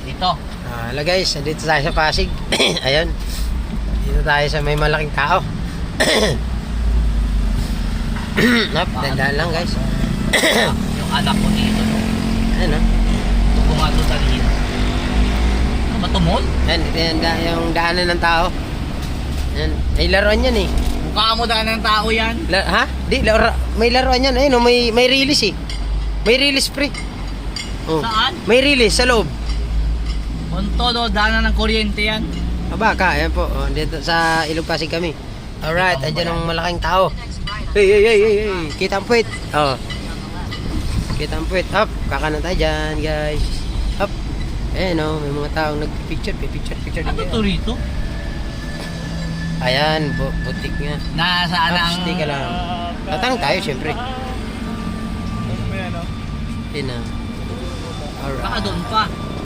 Dito. Hello guys, dito tayo sa Pasig. Ayun. Dito tayo sa may malaking tao. Nap, dandaan lang guys. Yung anak ko dito. No? Ayun oh. Tubo nga doon sa liit. Ano ba tumol? Ayun, yung daanan ng tao. Ayun. May laruan yan eh. Mukha mo daan ng tao yan. Ha? Di, may laruan yan. Ayun oh, may release eh. May release pre. Oh. Saan? May release sa loob. Punto do, daanan ng kuryente yan. Baka, ayan po. Oh, dito sa Ilog Pasig kami. Alright, andyan ang malaking tao. Hey. Kita ang puwit. Oh. Kita ang puwit. Up. Kakanan tayo dyan, guys. Up. Ayan oh, may mga taong nagpipicture. Picture Ano din. to rito? Ayan, butik nga. Nasaan ang... Ups, tika lang. Tatang tayo, syempre. Yun na. Baka Alright. doon pa.